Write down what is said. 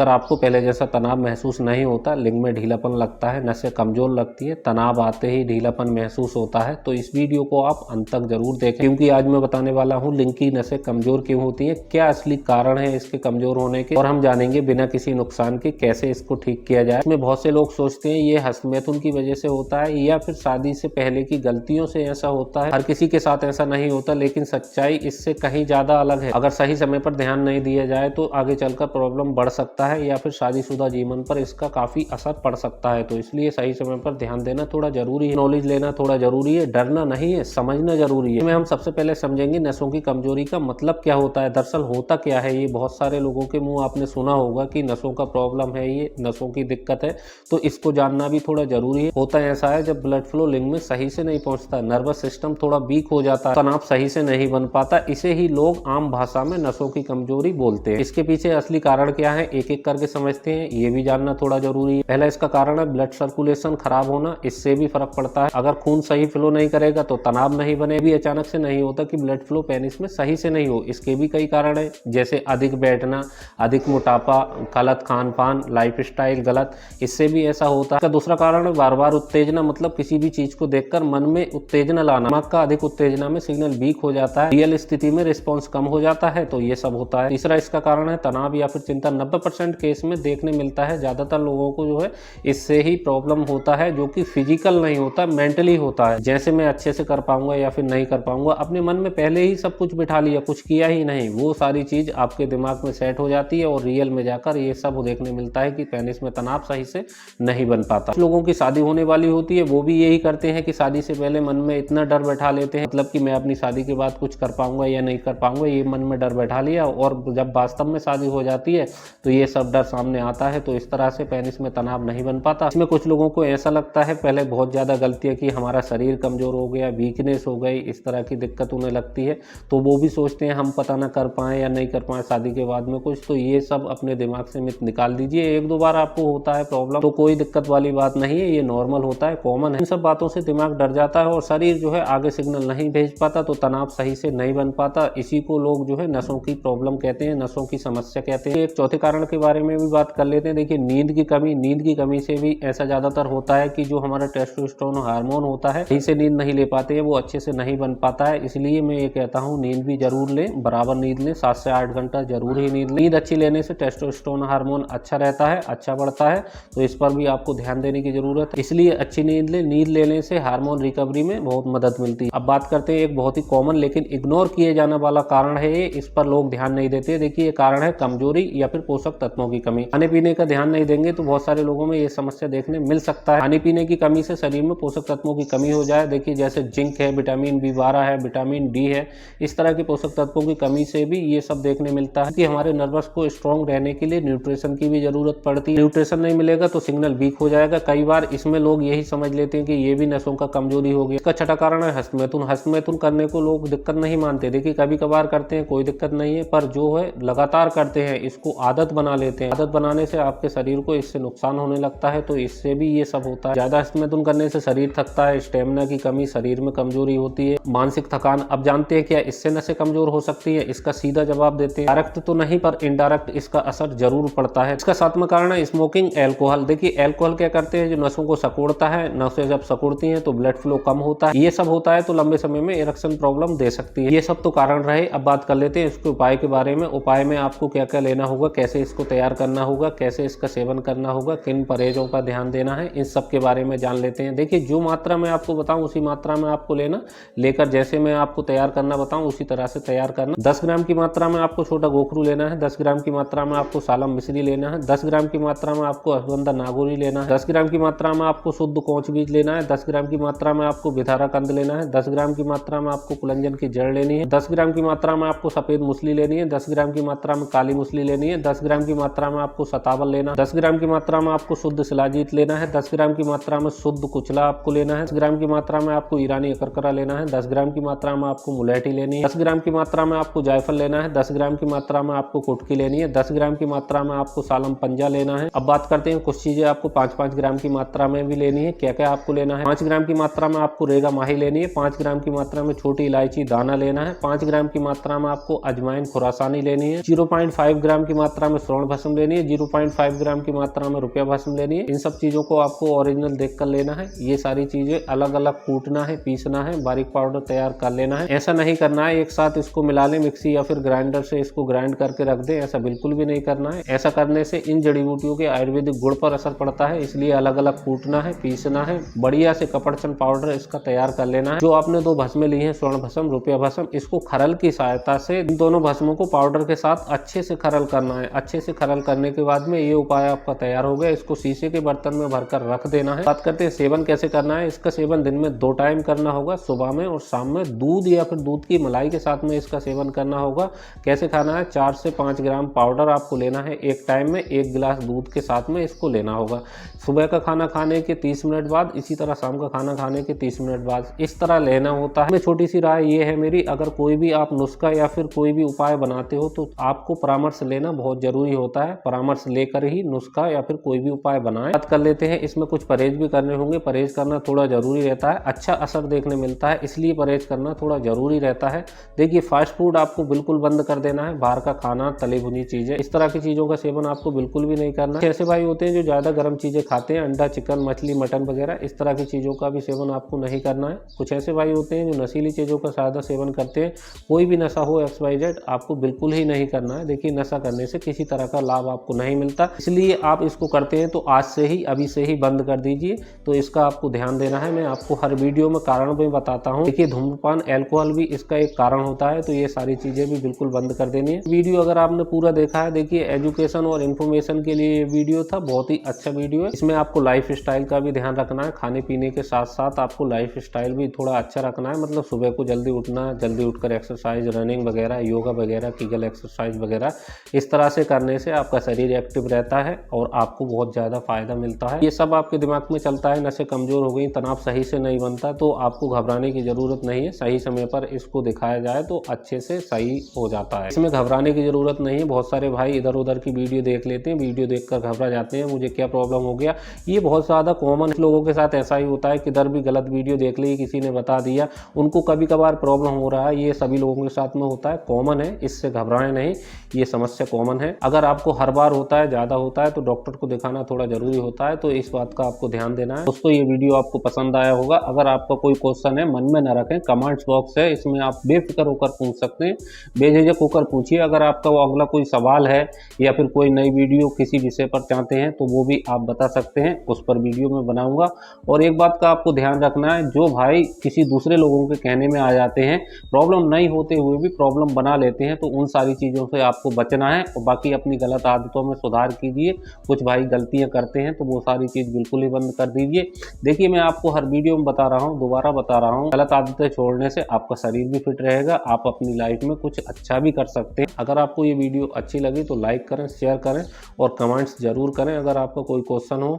अगर आपको पहले जैसा तनाव महसूस नहीं होता, लिंग में ढीलापन लगता है, नसें कमजोर लगती है, तनाव आते ही ढीलापन महसूस होता है, तो इस वीडियो को आप अंत तक जरूर देखें, क्योंकि आज मैं बताने वाला हूं लिंग की नसें कमजोर क्यों होती है, क्या असली कारण है इसके कमजोर होने के, और हम जानेंगे बिना किसी नुकसान के कैसे इसको ठीक किया जाए। इसमें बहुत से लोग सोचते हैं ये हस्तमैथुन की वजह से होता है या फिर शादी से पहले की गलतियों से ऐसा होता है। हर किसी के साथ ऐसा नहीं होता, लेकिन सच्चाई इससे कहीं ज्यादा अलग है। अगर सही समय पर ध्यान नहीं दिया जाए तो आगे चलकर प्रॉब्लम बढ़ सकता है या फिर शादीशुदा जीवन पर इसका काफी असर पड़ सकता है। तो इसलिए सही समय पर ध्यान देना थोड़ा जरूरी है, नॉलेज लेना थोड़ा जरूरी है, डरना नहीं है, समझना जरूरी है। इसमें हम सबसे पहले समझेंगे नसों की कमजोरी का मतलब क्या होता है, दरअसल होता क्या है। ये बहुत सारे लोगों के मुंह आपने सुना होगा कि नसों का प्रॉब्लम है, ये नसों की दिक्कत है, तो इसको जानना भी थोड़ा जरूरी है। होता ऐसा है जब ब्लड फ्लो लिंग में सही से नहीं पहुंचता, नर्वस सिस्टम थोड़ा वीक हो जाता है, तनाव सही से नहीं बन पाता, इसे ही लोग आम भाषा में नसों की कमजोरी बोलते हैं। इसके पीछे असली कारण क्या है एक एक करके समझते हैं, ये भी जानना थोड़ा जरूरी है। पहला इसका कारण है ब्लड सर्कुलेशन खराब होना, इससे भी फर्क पड़ता है। अगर खून सही फ्लो नहीं करेगा तो तनाव नहीं बने। भी अचानक से नहीं होता कि ब्लड फ्लो पेनिस में सही से नहीं हो, इसके भी कई कारण है, जैसे अधिक बैठना, अधिक मोटापा, गलत खान पान, लाइफ स्टाइल गलत, इससे भी ऐसा होता है। दूसरा कारण है बार बार उत्तेजना, मतलब किसी भी चीज को देखकर मन में उत्तेजना लाना। दिमाग का अधिक उत्तेजना में सिग्नल वीक हो जाता है, रियल स्थिति में रिस्पॉन्स कम हो जाता है, तो ये सब होता है। तीसरा इसका कारण है तनाव या फिर चिंता। 90% केस में देखने मिलता है, ज्यादातर लोगों को जो है इससे ही प्रॉब्लम होता है, जो कि फिजिकल नहीं होता, मेंटली होता है। जैसे मैं अच्छे से कर पाऊंगा या फिर नहीं कर पाऊंगा, अपने मन में पहले ही सब कुछ बिठा लिया, कुछ किया ही नहीं, वो सारी चीज आपके दिमाग में सेट हो जाती है और रियल में जाकर ये सब देखने मिलता है कि पेनिस में तनाव सही से नहीं बन पाता। लोगों की शादी होने वाली होती है, वो भी यही करते हैं कि शादी से पहले मन में इतना डर बैठा लेते हैं, मतलब कि मैं अपनी शादी के बाद कुछ कर पाऊंगा या नहीं कर पाऊंगा, ये मन में डर बैठा लिया, और जब वास्तव में शादी हो जाती है तो ये सब डर सामने आता है, तो इस तरह से पेनिस में तनाव नहीं बन पाता। इसमें कुछ लोगों को ऐसा लगता है पहले बहुत ज्यादा गलतियां की, हमारा शरीर कमजोर हो गया, वीकनेस हो गई, इस तरह की दिक्कत उन्हें लगती है, तो वो भी सोचते हैं हम पता ना कर पाए या नहीं कर पाए शादी के बाद में कुछ। तो ये सब अपने दिमाग से मिथ निकाल दीजिए। एक दो बार आपको होता है प्रॉब्लम तो कोई दिक्कत वाली बात नहीं है, ये नॉर्मल होता है, कॉमन है। इन सब बातों से दिमाग डर जाता है और शरीर जो है आगे सिग्नल नहीं भेज पाता, तो तनाव सही से नहीं बन पाता। इसी को लोग जो है नसों की प्रॉब्लम कहते हैं, नसों की समस्या कहते हैं। एक चौथे कारण के बारे में भी बात कर लेते हैं। देखिए नींद की कमी, नींद की कमी से भी ऐसा ज्यादातर होता है कि जो हमारा टेस्टोस्टेरोन हार्मोन होता है सही से नींद नहीं ले पाते हैं, वो अच्छे से नहीं बन पाता है। इसलिए मैं ये कहता हूँ नींद भी जरूर लें, बराबर नींद लें, 7 से 8 घंटा जरूर ही नींद लें। नींद अच्छी लेने से टेस्टोस्टेरोन हार्मोन अच्छा रहता है, अच्छा बढ़ता है, तो इस पर भी आपको ध्यान देने की जरूरत है। इसलिए अच्छी नींद लें, नींद लेने से हार्मोन रिकवरी में बहुत मदद मिलती है। अब बात करते हैं एक बहुत ही कॉमन लेकिन इग्नोर किए जाने वाला कारण है ये, इस पर लोग ध्यान नहीं देते। देखिए ये कारण है कमजोरी या फिर पोषक तत्वों की कमी। खाने पीने का ध्यान नहीं देंगे तो बहुत सारे लोगों में ये समस्या देखने मिल सकता है। खाने पीने की कमी से शरीर में पोषक तत्वों की कमी हो जाए, देखिए जैसे जिंक है, विटामिन B12 है, विटामिन डी है, इस तरह के पोषक तत्वों की कमी से भी ये सब देखने मिलता है। कि हमारे नर्वस को स्ट्रॉन्ग रहने के लिए न्यूट्रिशन की भी जरूरत पड़ती है। न्यूट्रिशन नहीं मिलेगा तो सिग्नल वीक हो जाएगा। कई बार इसमें लोग यही समझ लेते हैं कि ये भी नसों का कमजोरी हो गया। इसका छठा कारण है हस्तमैथुन। हस्तमैथुन करने को लोग दिक्कत नहीं मानते, देखिए कभी कभार करते हैं कोई दिक्कत नहीं है, पर जो है लगातार करते हैं, इसको आदत बना लेते हैं। आदत बनाने से आपके शरीर को इससे नुकसान होने लगता है, तो इससे भी ये सब होता है। ज्यादा हस्तमैथुन करने से शरीर थकता है, स्टेमिना की कमी, शरीर में कमजोरी होती है, मानसिक थकान। अब जानते हैं क्या इससे नसें कमजोर हो सकती है? इसका सीधा जवाब देते हैं, डायरेक्ट तो नहीं पर इनडायरेक्ट इसका असर जरूर पड़ता है। इसका सातवां कारण है स्मोकिंग, एल्कोहल। देखिए एल्कोहल क्या करते हैं, जो नसों को सिकुड़ता है, नसें जब सिकुड़ती हैं तो ब्लड फ्लो कम होता है, ये सब होता है, तो लंबे समय में इरेक्शन प्रॉब्लम दे सकती है। ये सब तो कारण रहे। अब बात कर लेते हैं इसके उपाय के बारे में। उपाय में आपको क्या क्या लेना होगा, कैसे इसको तैयार करना होगा, कैसे इसका सेवन करना होगा, किन परहेजों का ध्यान देना है, इन सब के बारे में जान लेते हैं। देखिए जो मात्रा में आपको बताऊं उसी मात्रा में आपको लेना, लेकर जैसे मैं आपको तैयार करना बताऊं उसी तरह से तैयार करना। 10 ग्राम की मात्रा में आपको छोटा गोखरू लेना है, 10 ग्राम की मात्रा में आपको सालम मिश्री लेना है, 10 ग्राम की मात्रा में आपको अश्वगंधा नागोरी लेना है, 10 ग्राम की मात्रा में आपको शुद्ध कोंच बीज लेना है, 10 ग्राम की मात्रा में आपको विधारा कंद लेना है, 10 ग्राम की मात्रा में आपको कुलंजन की जड़ लेनी है, 10 ग्राम की मात्रा में आपको सफेद मूसली लेनी है, 10 ग्राम की मात्रा में काली मूसली लेनी है, 10 ग्राम की मात्रा में आपको सतावल लेना है, 10 ग्राम की मात्रा में आपको शुद्ध शिलाजीत लेना है, 10 ग्राम की मात्रा में शुद्ध कुचला आपको लेना है, 10 ग्राम की मात्रा में आपको ईरानी अकरकरा लेना है, 10 ग्राम की मात्रा में आपको मुलैठी लेनी है, 10 ग्राम की मात्रा में आपको जायफल लेना है, 10 ग्राम की मात्रा में आपको कुटकी लेनी है, 10 ग्राम की मात्रा में आपको सालम पंजा लेना है। अब बात करते हैं कुछ चीजें आपको 5-5 ग्राम की मात्रा में भी लेनी है। क्या क्या आपको लेना है? 5 ग्राम की मात्रा में आपको रेगा माही लेनी है, 5 ग्राम की मात्रा में छोटी इलायची दाना लेना है, 5 ग्राम की मात्रा में आपको अजवाइन खुरासानी लेनी है, 0.5 ग्राम की मात्रा में स्वर्ण भस्म लेनी है, 0.5 ग्राम की मात्रा में रुपया भस्म लेनी है। इन सब चीज़ों को आपको ओरिजिनल देख कर लेना है। ये सारी चीज़ें अलग अलग कूटना है, पीसना है, बारीक पाउडर तैयार कर लेना है। ऐसा नहीं करना है एक साथ इसको मिला लें मिक्सी या फिर ग्राइंडर से इसको ग्राइंड करके रख दें, ऐसा बिल्कुल भी नहीं करना है। ऐसा करने से इन जड़ी बूटियों के आयुर्वेदिक गुण पर असर पड़ता है, इसलिए अलग अलग कूटना है, पीसना है, बढ़िया से कपड़चन पाउडर इसका तैयार कर लेना है। जो आपने दो भस्में ली हैं, स्वर्ण भस्म, रुपया भस्म, इसको खरल की सहायता से इन दोनों भस्मों को पाउडर के साथ अच्छे से खरल करना है। अच्छे से खरल करने के बाद में ये उपाय आपका तैयार हो गया। इसको शीशे के बर्तन में भरकर रख देना है। बात करते हैं सेवन कैसे करना है। इसका सेवन दिन में 2 टाइम करना होगा, सुबह में और शाम में। दूध या फिर दूध की मलाई के साथ में इसका सेवन करना होगा। कैसे खाना है, 4 से 5 ग्राम पाउडर आपको लेना है एक टाइम में, 1 गिलास दूध के साथ में इसको लेना होगा। सुबह का खाना खाने के 30 मिनट बाद, इसी तरह शाम का खाना खाने के 30 मिनट बाद इस तरह लेना होता है। छोटी सी राय ये है मेरी, अगर कोई भी आप नुस्खा या फिर कोई भी उपाय बनाते हो तो आपको परामर्श लेना बहुत जरूरी होता है। परामर्श लेकर ही नुस्खा या फिर कोई भी उपाय बनाएं। बात कर लेते हैं, इसमें कुछ परहेज भी करने होंगे। परहेज करना थोड़ा जरूरी रहता है, अच्छा असर देखने मिलता है, इसलिए परहेज करना थोड़ा जरूरी रहता है। देखिए, फास्ट फूड आपको बिल्कुल बंद कर देना है। बाहर का खाना, तली भुनी चीजें, इस तरह की चीजों का सेवन आपको बिल्कुल भी नहीं करना है। ऐसे भाई होते हैं जो ज्यादा गर्म चीजें खाते हैं, अंडा, चिकन, मछली, मटन वगैरह, इस तरह की चीजों का भी सेवन आपको नहीं करना है। कुछ ऐसे भाई होते हैं जो नशीली चीजों का ज्यादा सेवन करते हैं। कोई भी नशा हो XYZ आपको बिल्कुल ही नहीं करना है। देखिए, नशा करने से किसी तरह का लाभ आपको नहीं मिलता, इसलिए आप इसको करते हैं तो आज से ही, अभी से ही बंद कर दीजिए। तो इसका आपको ध्यान देना है। मैं आपको हर वीडियो में कारण भी बताता हूँ। देखिए, धूम्रपान, अल्कोहल भी इसका एक कारण होता है, तो ये सारी चीजें भी बिल्कुल बंद कर देनी है। वीडियो अगर आपने पूरा देखा है, देखिए एजुकेशन और इन्फॉर्मेशन के लिए ये वीडियो था, बहुत ही अच्छा वीडियो है। इसमें आपको लाइफ स्टाइल का भी ध्यान रखना है। खाने पीने के साथ साथ आपको लाइफ स्टाइल भी थोड़ा अच्छा रखना है। मतलब सुबह को जल्दी उठना, जल्दी उठकर एक्सरसाइज, रनिंग वगैरह, योगा वगैरह, कीगल एक्सरसाइज वगैरह, इस तरह से करने से आपका शरीर एक्टिव रहता है और आपको बहुत ज़्यादा फायदा मिलता है। ये सब आपके दिमाग में चलता है, नसें कमज़ोर हो गई, तनाव सही से नहीं बनता, तो आपको घबराने की ज़रूरत नहीं है। सही समय पर इसको दिखाया जाए तो अच्छे से सही हो जाता है। इसमें घबराने की ज़रूरत नहीं है। बहुत सारे भाई इधर उधर की वीडियो देख लेते हैं, वीडियो देखकर घबरा जाते हैं, मुझे क्या प्रॉब्लम हो गया। ये बहुत ज़्यादा कॉमन लोगों के साथ ऐसा ही होता है, किधर भी गलत वीडियो देख ली, किसी ने बता दिया, उनको कभी कभार प्रॉब्लम हो रहा है। ये सभी लोगों के साथ में होता है, कॉमन है, इससे घबराएं नहीं, ये समस्या कॉमन है। अगर आपको हर बार होता है, ज़्यादा होता है, तो डॉक्टर को दिखाना थोड़ा जरूरी होता है, तो इस बात का आपको ध्यान देना है। दोस्तों, ये वीडियो आपको पसंद आया होगा। अगर आपका कोई क्वेश्चन है, मन में न रखें, कमेंट्स बॉक्स है, इसमें आप बेफिक्र होकर पूछ सकते हैं, बेझिझक होकर पूछिए। अगर आपका वो अगला कोई सवाल है या फिर कोई नई वीडियो किसी विषय पर चाहते हैं तो वो भी आप बता सकते हैं, उस पर वीडियो में बनाऊंगा। और एक बात का आपको ध्यान रखना है, जो भाई किसी दूसरे लोगों के कहने में आ जाते हैं, प्रॉब्लम नहीं होते हुए भी प्रॉब्लम बना लेते हैं, तो उन सारी चीज़ों से आपको बचना है। और बाकी अपनी गलत आदतों में सुधार कीजिए। कुछ भाई गलतियां करते हैं तो वो सारी चीज़ बिल्कुल ही बंद कर दीजिए। देखिए, मैं आपको हर वीडियो में बता रहा हूँ, दोबारा बता रहा हूँ, गलत आदतें छोड़ने से आपका शरीर भी फिट रहेगा, आप अपनी लाइफ में कुछ अच्छा भी कर सकते हैं। अगर आपको ये वीडियो अच्छी लगी तो लाइक करें, शेयर करें और कमेंट्स जरूर करें। अगर आपका कोई क्वेश्चन हो